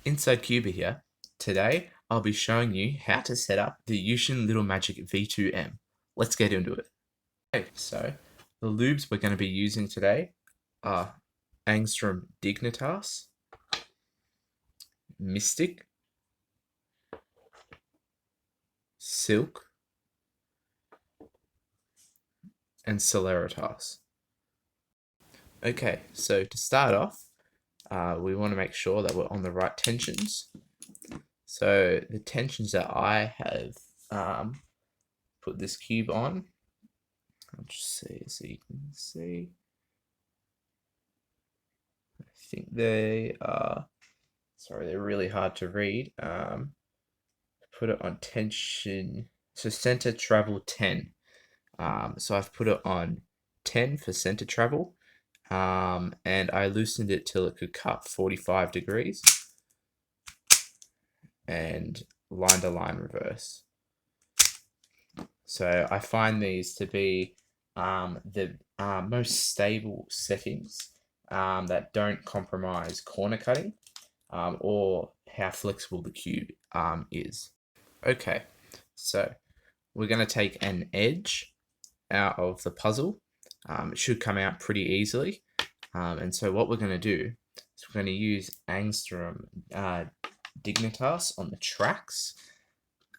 Inside Cuba here. Today I'll be showing you how to set up the Yuxin Little Magic V2M. Let's get into it. Okay, so the lubes we're going to be using today are Angstrom Dignitas, Mystic, Silk, and Celeritas. Okay, so to start off, we want to make sure that we're on the right tensions. So the tensions that I have put this cube on, I'll just see so you can see. I think they are, sorry, they're really hard to read. Put it on tension, so center travel 10. So I've put it on 10 for center travel, and I loosened it till it could cut 45 degrees and line to line reverse. So I find these to be the most stable settings that don't compromise corner cutting or how flexible the cube is. Okay, so we're going to take an edge out of the puzzle. It should come out pretty easily. And so what we're going to do is we're going to use Angstrom Dignitas on the tracks.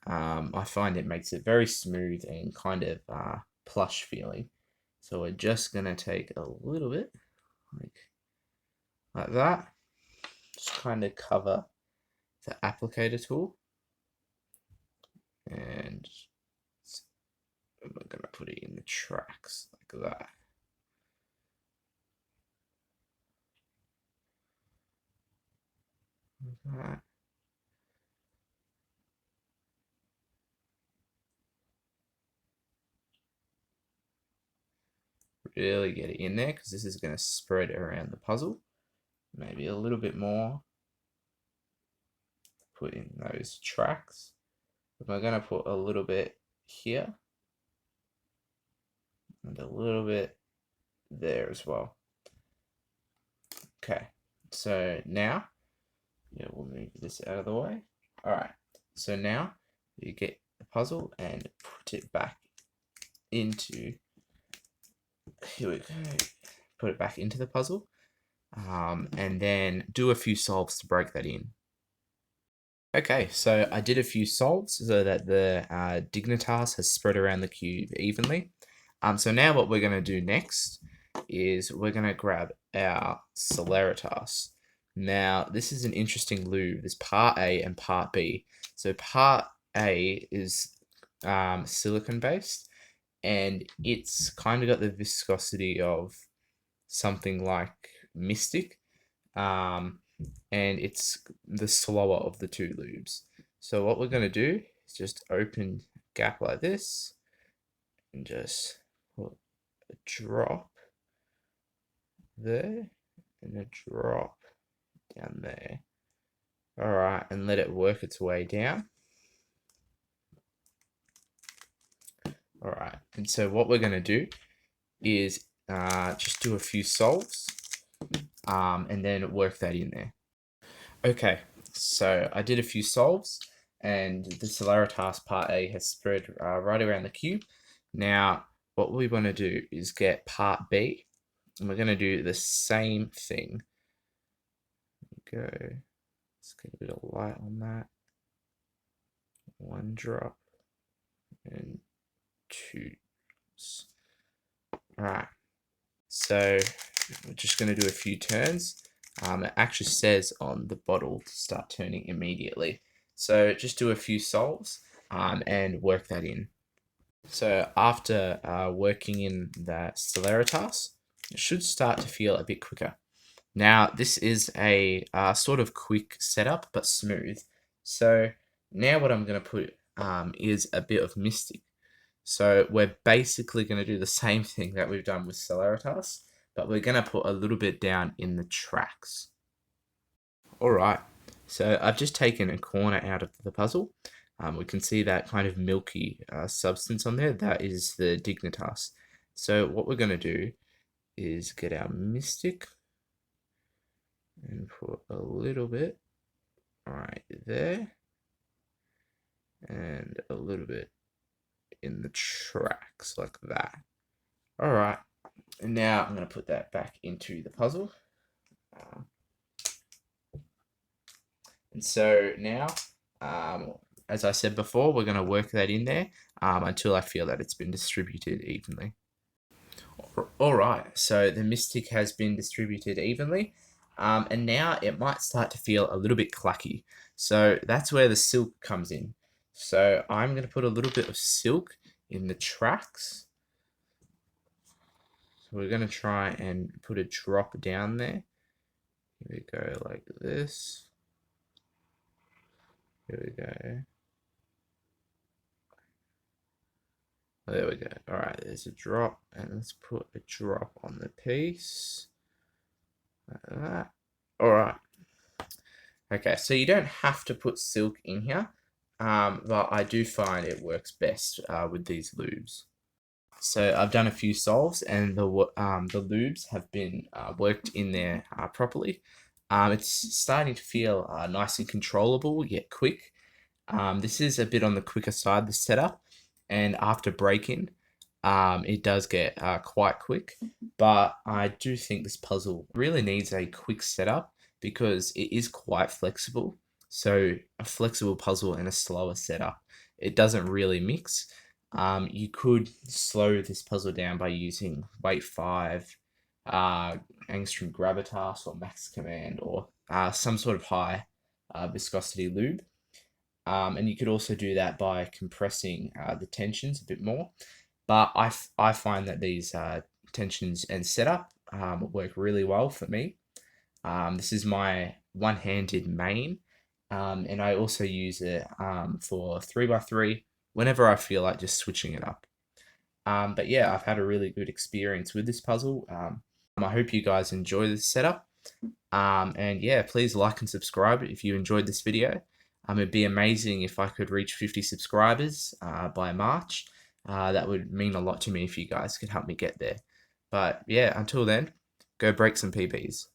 I find it makes it very smooth and kind of plush feeling. So we're just going to take a little bit like that. Just kind of cover the applicator tool. And we're going to put it in the tracks like that. Like that. Really get it in there because this is going to spread around the puzzle. Maybe a little bit more. Put in those tracks. We're going to put a little bit here and a little bit there as well. Okay, so now, we'll move this out of the way. All right, so now you get the puzzle and put it back into, here we go, put it back into the puzzle, and then do a few solves to break that in. Okay, so I did a few solves so that the Dignitas has spread around the cube evenly. So now what we're going to do next is we're going to grab our Celeritas. Now, this is an interesting lube. There's part A and part B. So part A is silicone based, and it's kind of got the viscosity of something like Mystic, and it's the slower of the two lubes. So what we're going to do is just open a gap like this and just put a drop there and a drop down there. All right, and let it work its way down. All right, and so what we're going to do is just do a few solves and then work that in there. Okay, so I did a few solves and the Celeritas part A has spread right around the cube. Now, what we want to do is get part B, and we're going to do the same thing. Go. Let's get a bit of light on that. One drop and two drops. All right. So we're just going to do a few turns. It actually says on the bottle to start turning immediately. So just do a few solves and work that in. So after working in that Celeritas, it should start to feel a bit quicker. Now, this is a sort of quick setup, but smooth. So now what I'm going to put is a bit of Mystic. So we're basically going to do the same thing that we've done with Celeritas, but we're going to put a little bit down in the tracks. All right, so I've just taken a corner out of the puzzle. We can see that kind of milky substance on there. That is the Dignitas. So what we're going to do is get our Mystic and put a little bit right there, and a little bit in the tracks like that. All right, and now I'm going to put that back into the puzzle. And so now, as I said before, we're going to work that in there until I feel that it's been distributed evenly. All right, so the Mystic has been distributed evenly, and now it might start to feel a little bit clacky. So that's where the silk comes in. So I'm going to put a little bit of silk in the tracks. So we're going to try and put a drop down there. Here we go, like this. Here we go. Oh, there we go. All right, there's a drop, and let's put a drop on the piece. Like that. All right. Okay, so you don't have to put silk in here, but I do find it works best with these lubes. So I've done a few solves, and the lubes have been worked in there properly. It's starting to feel nice and controllable, yet quick. This is a bit on the quicker side, the setup, and after break-in, it does get quite quick. But I do think this puzzle really needs a quick setup because it is quite flexible. So a flexible puzzle and a slower setup, it doesn't really mix. You could slow this puzzle down by using weight 5, angstrom gravitas or max command, or some sort of high viscosity lube. And you could also do that by compressing the tensions a bit more. But I find that these tensions and setup work really well for me. This is my one-handed main, and I also use it for 3x3 whenever I feel like just switching it up. But yeah, I've had a really good experience with this puzzle. I hope you guys enjoy this setup. And yeah, please like and subscribe if you enjoyed this video. It'd be amazing if I could reach 50 subscribers by March. That would mean a lot to me if you guys could help me get there. But yeah, until then, go break some PBs.